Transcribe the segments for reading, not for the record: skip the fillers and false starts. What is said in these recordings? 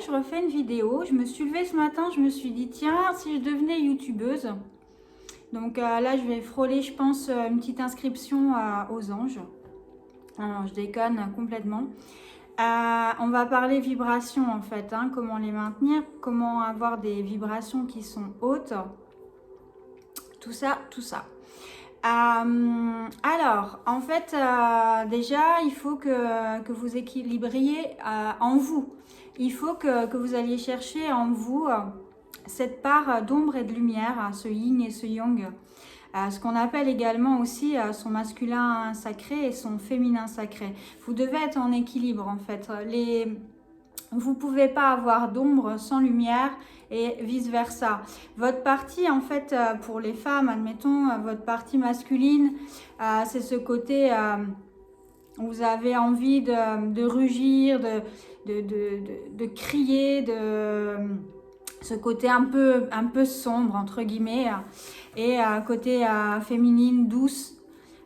je refais une vidéo. Je me suis levée ce matin, je me suis dit, tiens, si je devenais youtubeuse. Donc là, je vais frôler, je pense, une petite inscription aux anges. Alors, je déconne complètement. On va parler vibrations en fait, hein, comment les maintenir, comment avoir des vibrations qui sont hautes. Tout ça, tout ça. Alors, en fait, déjà, il faut que vous équilibriez en vous. Il faut que vous alliez chercher en vous cette part d'ombre et de lumière, ce yin et ce yang. Ce qu'on appelle également aussi son masculin sacré et son féminin sacré. Vous devez être en équilibre en fait. Vous ne pouvez pas avoir d'ombre sans lumière et vice-versa. Votre partie, en fait, pour les femmes, admettons, votre partie masculine, c'est ce côté où vous avez envie de rugir, de crier, ce côté un peu sombre, entre guillemets, et côté féminine, douce,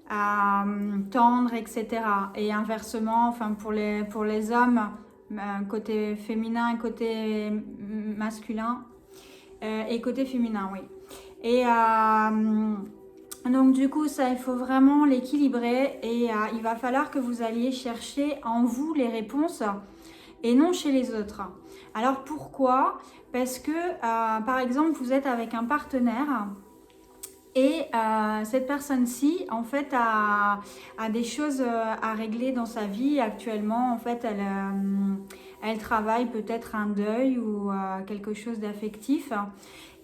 tendre, etc. Et inversement, enfin, pour les hommes, côté féminin et côté masculin et côté féminin, oui. Et donc du coup ça, il faut vraiment l'équilibrer et il va falloir que vous alliez chercher en vous les réponses et non chez les autres. Alors pourquoi? Parce que par exemple vous êtes avec un partenaire et cette personne-ci, en fait, a des choses à régler dans sa vie actuellement. En fait, elle travaille peut-être un deuil ou quelque chose d'affectif.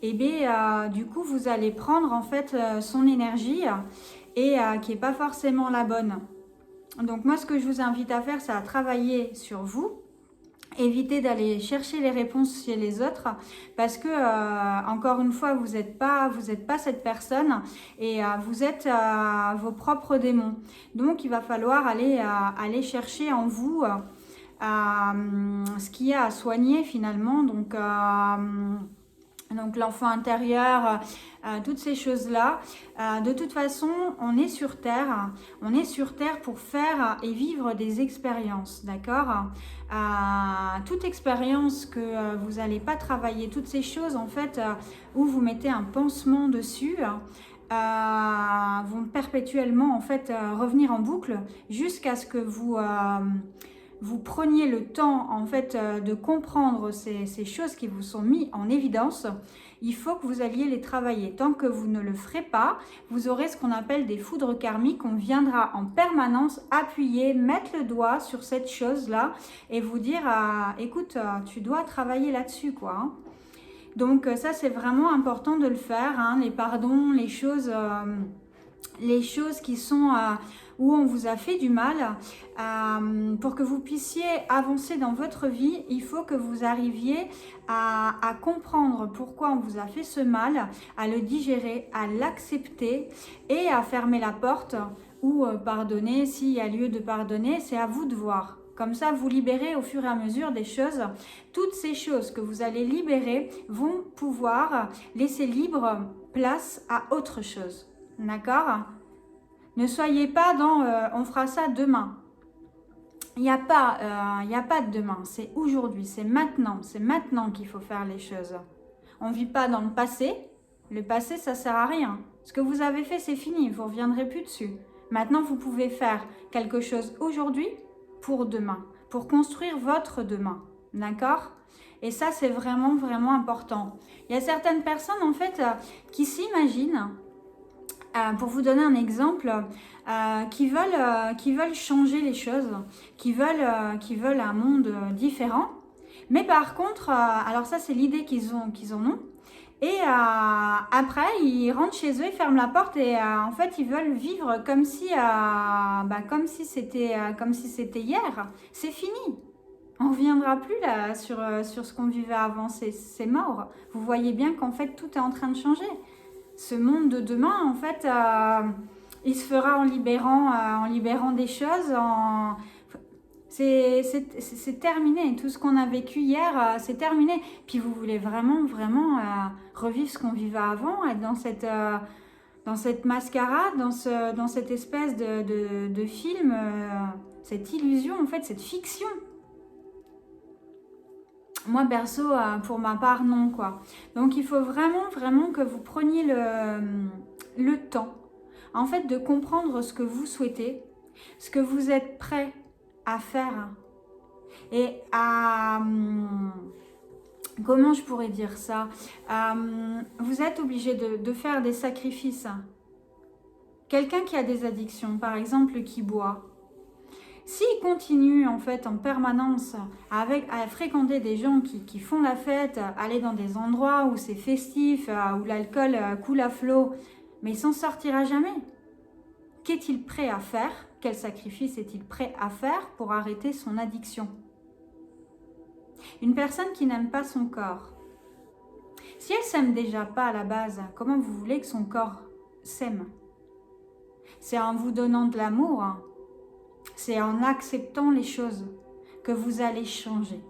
Et bien, du coup, vous allez prendre en fait son énergie et qui n'est pas forcément la bonne. Donc moi, ce que je vous invite à faire, c'est à travailler sur vous. Évitez d'aller chercher les réponses chez les autres parce que, encore une fois, vous n'êtes pas cette personne et vous êtes vos propres démons. Donc, il va falloir aller chercher en vous ce qu'il y a à soigner finalement. Donc l'enfant intérieur, toutes ces choses-là. De toute façon, on est sur Terre pour faire et vivre des expériences, d'accord? Toute expérience que vous n'allez pas travailler, toutes ces choses en fait, où vous mettez un pansement dessus, vont perpétuellement en fait revenir en boucle jusqu'à ce que vous preniez le temps en fait de comprendre ces choses qui vous sont mises en évidence. Il faut que vous alliez les travailler. Tant que vous ne le ferez pas, vous aurez ce qu'on appelle des foudres karmiques. On viendra en permanence appuyer, mettre le doigt sur cette chose-là et vous dire écoute, tu dois travailler là-dessus, quoi. Hein. Donc ça, c'est vraiment important de le faire. Hein, les pardons, les choses qui sont où on vous a fait du mal, pour que vous puissiez avancer dans votre vie, il faut que vous arriviez à comprendre pourquoi on vous a fait ce mal, à le digérer, à l'accepter et à fermer la porte ou pardonner s'il y a lieu de pardonner, c'est à vous de voir. Comme ça, vous libérez au fur et à mesure des choses. Toutes ces choses que vous allez libérer vont pouvoir laisser libre place à autre chose. D'accord ? Ne soyez pas dans on fera ça demain. Il n'y a pas de demain, c'est aujourd'hui, c'est maintenant qu'il faut faire les choses. On ne vit pas dans le passé. Le passé, ça ne sert à rien. Ce que vous avez fait, c'est fini, vous ne reviendrez plus dessus. Maintenant, vous pouvez faire quelque chose aujourd'hui pour demain, pour construire votre demain. D'accord ? Et ça, c'est vraiment, vraiment important. Il y a certaines personnes, en fait, qui s'imaginent, pour vous donner un exemple, qui veulent changer les choses, qui veulent un monde différent. Mais par contre, alors ça, c'est l'idée qu'ils en ont. Et après, ils rentrent chez eux, ils ferment la porte et en fait, ils veulent vivre comme si c'était hier. C'est fini. On ne reviendra plus là sur ce qu'on vivait avant. C'est mort. Vous voyez bien qu'en fait, tout est en train de changer. Ce monde de demain, en fait, il se fera en libérant des choses. C'est terminé. Tout ce qu'on a vécu hier, c'est terminé. Puis vous voulez vraiment, vraiment revivre ce qu'on vivait avant, être dans cette mascarade, dans cette espèce de film, cette illusion, en fait, cette fiction. Moi, perso, pour ma part, non, quoi. Donc, il faut vraiment, vraiment que vous preniez le temps, en fait, de comprendre ce que vous souhaitez, ce que vous êtes prêt à faire et à... comment je pourrais dire ça? Vous êtes obligé de faire des sacrifices. Quelqu'un qui a des addictions, par exemple, qui boit, s'il continue en fait en permanence à fréquenter des gens qui font la fête, aller dans des endroits où c'est festif, où l'alcool coule à flot, mais il s'en sortira jamais. Qu'est-il prêt à faire? Quel sacrifice est-il prêt à faire pour arrêter son addiction? Une personne qui n'aime pas son corps, si elle s'aime déjà pas à la base, comment vous voulez que son corps s'aime? C'est en vous donnant de l'amour, hein. C'est en acceptant les choses que vous allez changer.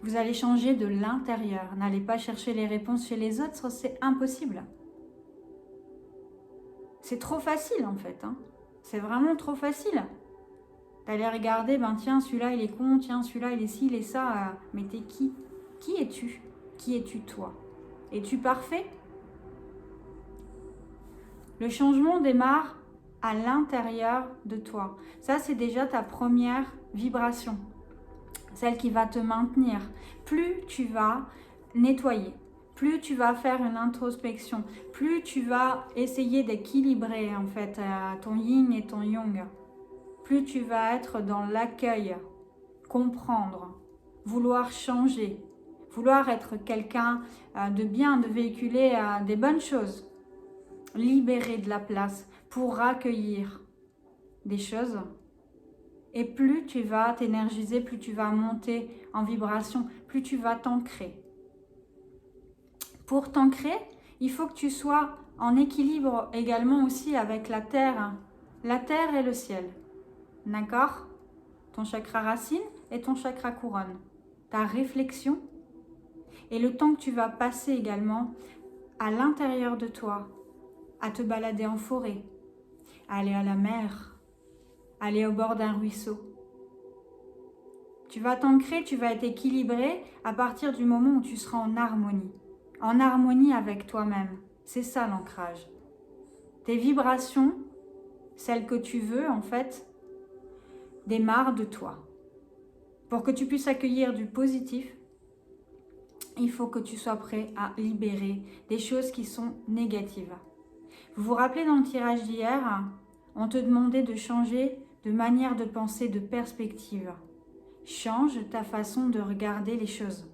Vous allez changer de l'intérieur. N'allez pas chercher les réponses chez les autres, c'est impossible. C'est trop facile en fait, hein. C'est vraiment trop facile. D'aller regarder, ben tiens, celui-là il est con, tiens, celui-là il est ci, il est ça. Mais t'es qui? Qui es-tu? Qui es-tu toi? Es-tu parfait? Le changement démarre à l'intérieur de toi. Ça, c'est déjà ta première vibration, celle qui va te maintenir. Plus tu vas nettoyer, plus tu vas faire une introspection, plus tu vas essayer d'équilibrer en fait ton yin et ton yang, plus tu vas être dans l'accueil, comprendre, vouloir changer, vouloir être quelqu'un de bien, de véhiculer des bonnes choses, libérer de la place pour accueillir des choses. Et plus tu vas t'énergiser, plus tu vas monter en vibration, plus tu vas t'ancrer. Pour t'ancrer, il faut que tu sois en équilibre également aussi avec la terre et le ciel. D'accord? Ton chakra racine et ton chakra couronne. Ta réflexion et le temps que tu vas passer également à l'intérieur de toi, à te balader en forêt, à aller à la mer, aller au bord d'un ruisseau. Tu vas t'ancrer, tu vas être équilibré à partir du moment où tu seras en harmonie avec toi-même. C'est ça l'ancrage. Tes vibrations, celles que tu veux en fait, démarrent de toi. Pour que tu puisses accueillir du positif, il faut que tu sois prêt à libérer des choses qui sont négatives. Vous vous rappelez dans le tirage d'hier, on te demandait de changer de manière de penser, de perspective. Change ta façon de regarder les choses.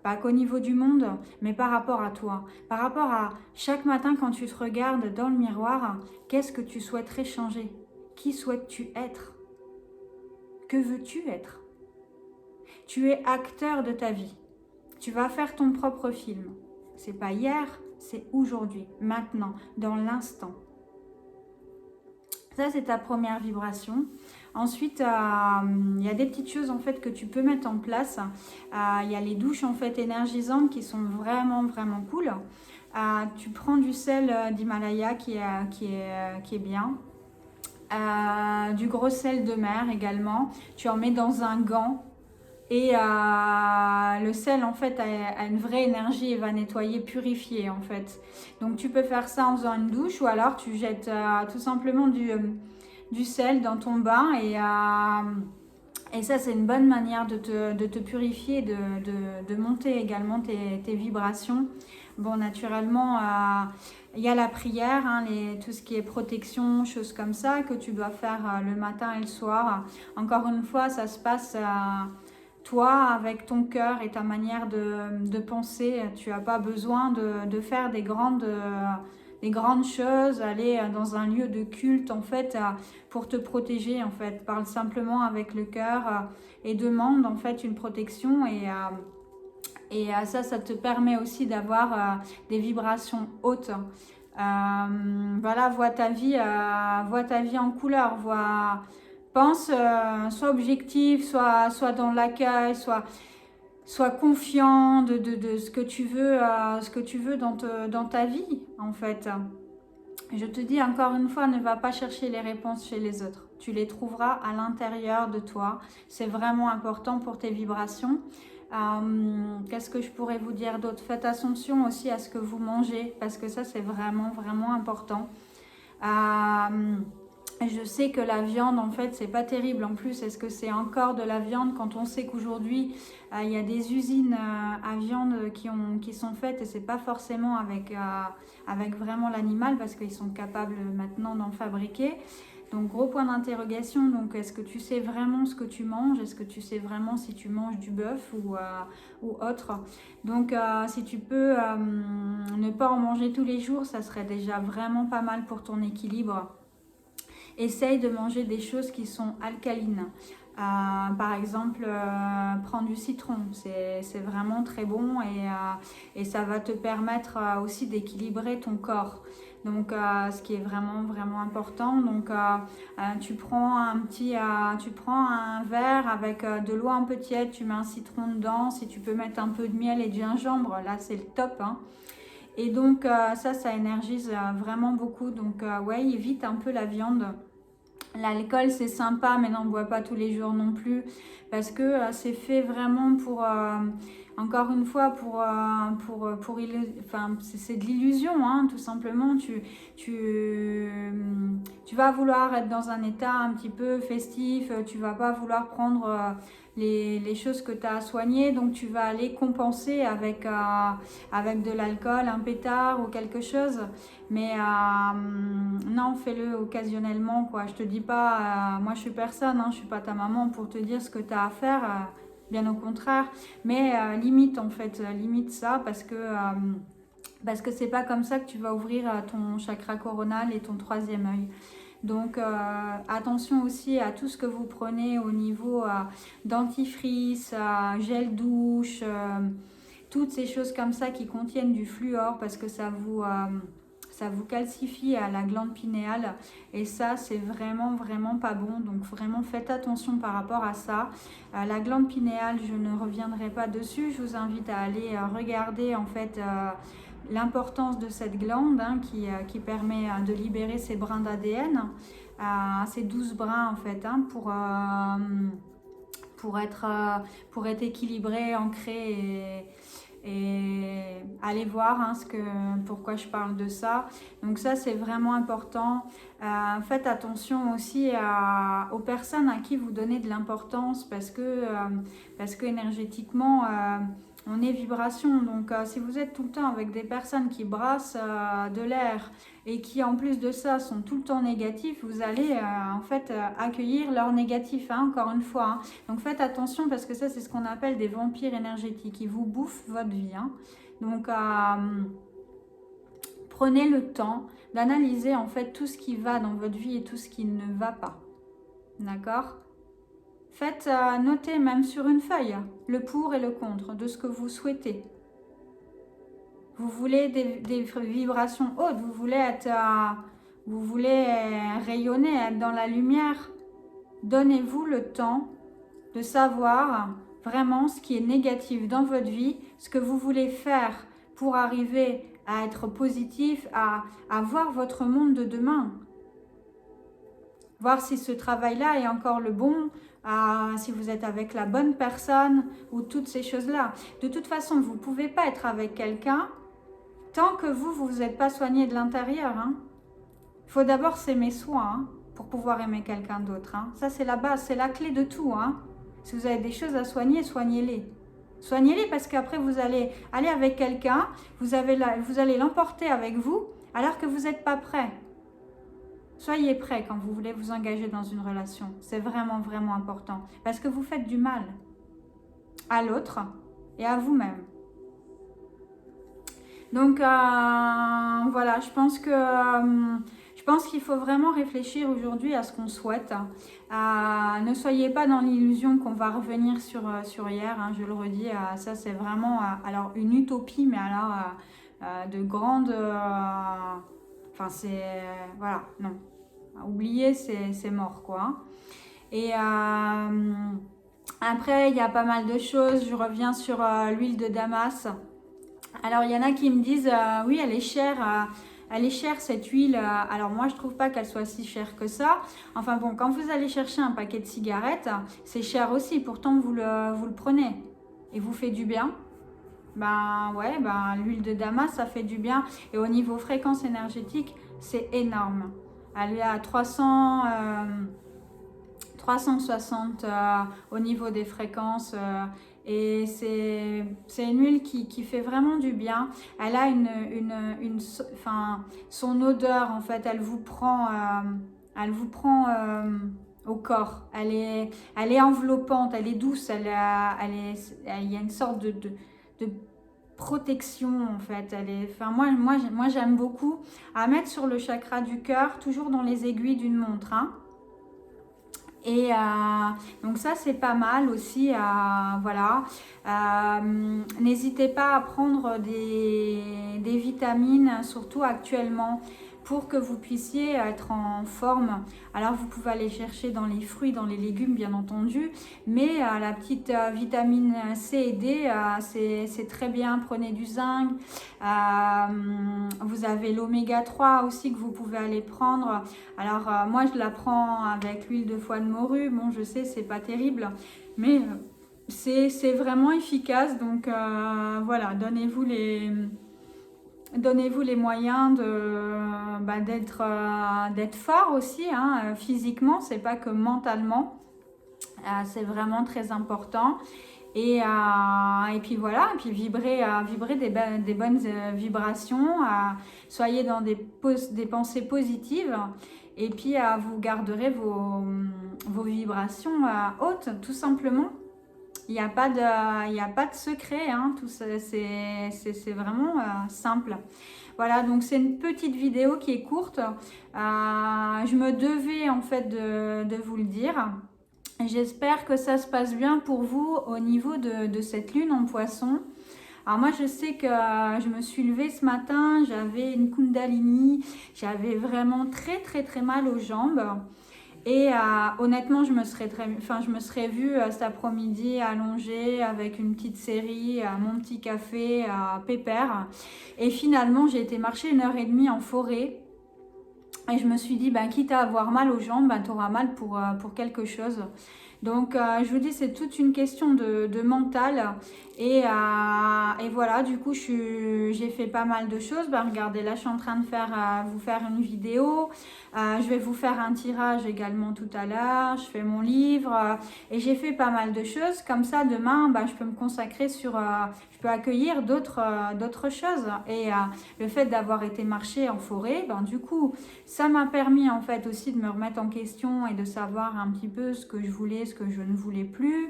Pas qu'au niveau du monde, mais par rapport à toi. Par rapport à chaque matin quand tu te regardes dans le miroir, qu'est-ce que tu souhaiterais changer? Qui souhaites-tu être? Que veux-tu être? Tu es acteur de ta vie. Tu vas faire ton propre film. C'est pas hier, c'est aujourd'hui, maintenant, dans l'instant. Ça, c'est ta première vibration. Ensuite, il y a des petites choses en fait que tu peux mettre en place. Il y a les douches en fait énergisantes qui sont vraiment, vraiment cool. Tu prends du sel d'Himalaya qui est bien. Du gros sel de mer également. Tu en mets dans un gant. Et le sel en fait a une vraie énergie et va nettoyer, purifier en fait. Donc tu peux faire ça en faisant une douche ou alors tu jettes tout simplement du sel dans ton bain et ça c'est une bonne manière de te purifier, de monter également tes vibrations. Bon, naturellement il y a la prière, hein, tout ce qui est protection, choses comme ça que tu dois faire le matin et le soir. Encore une fois, ça se passe toi, avec ton cœur et ta manière de penser. Tu n'as pas besoin de faire des grandes choses, aller dans un lieu de culte en fait pour te protéger en fait. Parle simplement avec le cœur et demande en fait une protection et ça te permet aussi d'avoir des vibrations hautes. Voilà, vois ta vie en couleur, pense, sois objectif, sois dans l'accueil, sois confiant de ce que tu veux dans ta vie en fait. Je te dis encore une fois, ne va pas chercher les réponses chez les autres. Tu les trouveras à l'intérieur de toi. C'est vraiment important pour tes vibrations. Qu'est-ce que je pourrais vous dire d'autre? Faites attention aussi à ce que vous mangez, parce que ça, c'est vraiment, vraiment important. Je sais que la viande, en fait, c'est pas terrible. En plus, est-ce que c'est encore de la viande quand on sait qu'aujourd'hui, il y a des usines à viande qui sont faites et c'est pas forcément avec vraiment l'animal parce qu'ils sont capables maintenant d'en fabriquer. Donc, gros point d'interrogation. Donc, est-ce que tu sais vraiment ce que tu manges? Est-ce que tu sais vraiment si tu manges du bœuf ou autre? Donc, si tu peux ne pas en manger tous les jours, ça serait déjà vraiment pas mal pour ton équilibre. Essaye de manger des choses qui sont alcalines. Par exemple, prends du citron, c'est vraiment très bon et ça va te permettre aussi d'équilibrer ton corps. Donc, ce qui est vraiment, vraiment important. Donc, tu prends un verre avec de l'eau un peu tiède, tu mets un citron dedans. Si tu peux mettre un peu de miel et de gingembre, là, c'est le top, hein. Et donc, ça énergise vraiment beaucoup. Donc, ouais, évite un peu la viande. L'alcool, c'est sympa, mais n'en bois pas tous les jours non plus. Parce que c'est fait vraiment pour... encore une fois, enfin, c'est de l'illusion, hein, tout simplement. Tu vas vouloir être dans un état un petit peu festif. Tu vas pas vouloir prendre... les choses que tu as à soigner, donc tu vas aller compenser avec de l'alcool, un pétard ou quelque chose. Mais non, fais-le occasionnellement, quoi. Je te dis pas, moi je suis personne, hein, je suis pas ta maman pour te dire ce que tu as à faire, bien au contraire. Mais limite en fait, limite ça parce que c'est pas comme ça que tu vas ouvrir ton chakra coronal et ton troisième œil. Donc attention aussi à tout ce que vous prenez au niveau dentifrice, gel douche, toutes ces choses comme ça qui contiennent du fluor parce que ça vous calcifie à la glande pinéale et ça c'est vraiment vraiment pas bon, donc vraiment faites attention par rapport à ça. La glande pinéale, je ne reviendrai pas dessus, je vous invite à aller regarder en fait l'importance de cette glande hein, qui permet de libérer ces brins d'ADN, ces 12 brins en fait hein, pour être équilibré, ancré et allez voir hein, pourquoi je parle de ça. Donc ça c'est vraiment important. Faites attention aussi aux personnes à qui vous donnez de l'importance parce que énergétiquement on est vibration. Donc si vous êtes tout le temps avec des personnes qui brassent de l'air et qui en plus de ça sont tout le temps négatifs, vous allez en fait accueillir leur négatif, hein, encore une fois. Hein. Donc faites attention parce que ça c'est ce qu'on appelle des vampires énergétiques. Ils vous bouffent votre vie. Hein. Donc prenez le temps d'analyser en fait tout ce qui va dans votre vie et tout ce qui ne va pas. D'accord ? Faites noter même sur une feuille le pour et le contre de ce que vous souhaitez. Vous voulez des vibrations hautes, vous voulez rayonner, être dans la lumière. Donnez-vous le temps de savoir vraiment ce qui est négatif dans votre vie, ce que vous voulez faire pour arriver à être positif, à voir votre monde de demain. Voir si ce travail-là est encore le bon, si vous êtes avec la bonne personne ou toutes ces choses-là. De toute façon, vous ne pouvez pas être avec quelqu'un tant que vous n'êtes pas soigné de l'intérieur. Hein. Il faut d'abord s'aimer soi hein, pour pouvoir aimer quelqu'un d'autre. Hein. Ça, c'est la base, c'est la clé de tout. Hein. Si vous avez des choses à soigner, soignez-les. Soignez-les parce qu'après, vous allez aller avec quelqu'un, vous allez l'emporter avec vous alors que vous n'êtes pas prêt. Soyez prêts quand vous voulez vous engager dans une relation. C'est vraiment, vraiment important. Parce que vous faites du mal à l'autre et à vous-même. Donc, voilà, je pense qu'il faut vraiment réfléchir aujourd'hui à ce qu'on souhaite. Ne soyez pas dans l'illusion qu'on va revenir sur hier, hein, je le redis. Ça, c'est vraiment alors une utopie, mais alors de grandes... Enfin, c'est... voilà, non. Oublier, c'est mort, quoi. Et après, il y a pas mal de choses. Je reviens sur l'huile de Damas. Alors, il y en a qui me disent, oui, elle est chère. Elle est chère, cette huile. Alors, moi, je trouve pas qu'elle soit si chère que ça. Enfin, bon, quand vous allez chercher un paquet de cigarettes, c'est cher aussi. Pourtant, vous le prenez. et vous fait du bien, ben ouais, ben l'huile de damas, ça fait du bien. Et au niveau fréquence énergétique, c'est énorme. Elle est à 360 au niveau des fréquences. Et c'est une huile qui fait vraiment du bien. Elle a enfin, son odeur, en fait, elle vous prend au corps. Elle est enveloppante, elle est douce, il y a une sorte de protection, en fait. Enfin, moi j'aime beaucoup à mettre sur le chakra du cœur, toujours dans les aiguilles d'une montre, hein. Et donc ça c'est pas mal aussi, voilà. N'hésitez pas à prendre des vitamines, surtout actuellement, pour que vous puissiez être en forme. Alors vous pouvez aller chercher dans les fruits, dans les légumes bien entendu, mais la petite vitamine C et D, c'est très bien. Prenez du zinc, vous avez l'oméga 3 aussi que vous pouvez aller prendre. Alors moi je la prends avec l'huile de foie de morue. Bon, je sais, c'est pas terrible, mais c'est vraiment efficace. Donc voilà, donnez-vous les moyens d'être fort aussi, hein, physiquement, c'est pas que mentalement. C'est vraiment très important. Et puis voilà, et puis vibrer des bonnes vibrations, soyez dans des pensées positives, et puis vous garderez vos vibrations hautes, tout simplement. Il n'y a pas de secret, hein, tout ça, c'est vraiment simple. Voilà, donc c'est une petite vidéo qui est courte. Je me devais en fait de vous le dire. J'espère que ça se passe bien pour vous au niveau de cette lune en poisson. Alors moi je sais que je me suis levée ce matin, j'avais une kundalini, j'avais vraiment très très très mal aux jambes. Et honnêtement, je me serais vue cet après-midi allongée avec une petite série, mon petit café, pépère. Et finalement, j'ai été marcher 1h30 en forêt. Et je me suis dit, ben, quitte à avoir mal aux jambes, ben, tu auras mal pour quelque chose. Donc, je vous dis, c'est toute une question de mental. Et voilà, du coup, j'ai fait pas mal de choses. Ben, regardez, là, je suis en train de vous faire une vidéo. Je vais vous faire un tirage également tout à l'heure. Je fais mon livre. Et j'ai fait pas mal de choses. Comme ça, demain, ben, je peux me consacrer je peux accueillir d'autres choses. Et le fait d'avoir été marcher en forêt, ben, du coup, ça m'a permis en fait aussi de me remettre en question et de savoir un petit peu ce que je voulais, ce que je ne voulais plus.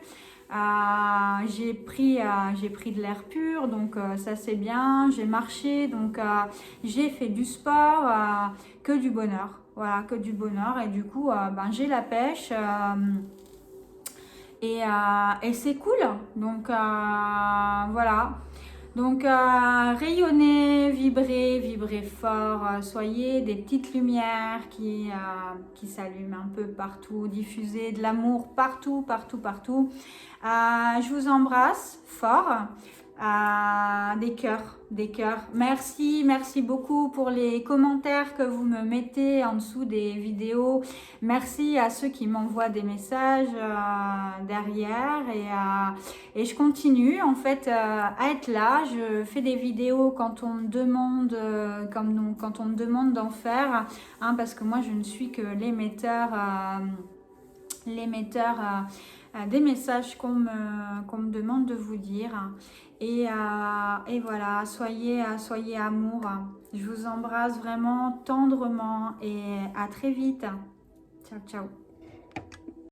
J'ai pris de l'air pur, donc ça c'est bien. J'ai marché, donc j'ai fait du sport, que du bonheur. Voilà, que du bonheur. Et du coup, ben, j'ai la pêche. Et c'est cool. Donc voilà. Donc rayonnez, vibrez fort, soyez des petites lumières qui s'allument un peu partout, diffusez de l'amour partout, partout, partout. Je vous embrasse fort. Des cœurs, des cœurs. Merci beaucoup pour les commentaires que vous me mettez en dessous des vidéos. Merci à ceux qui m'envoient des messages derrière. Et je continue en fait à être là. Je fais des vidéos quand on me demande, quand on me demande d'en faire, hein, parce que moi je ne suis que l'émetteur des messages qu'on me demande de vous dire. Et voilà, soyez amour. Je vous embrasse vraiment tendrement et à très vite. Ciao, ciao.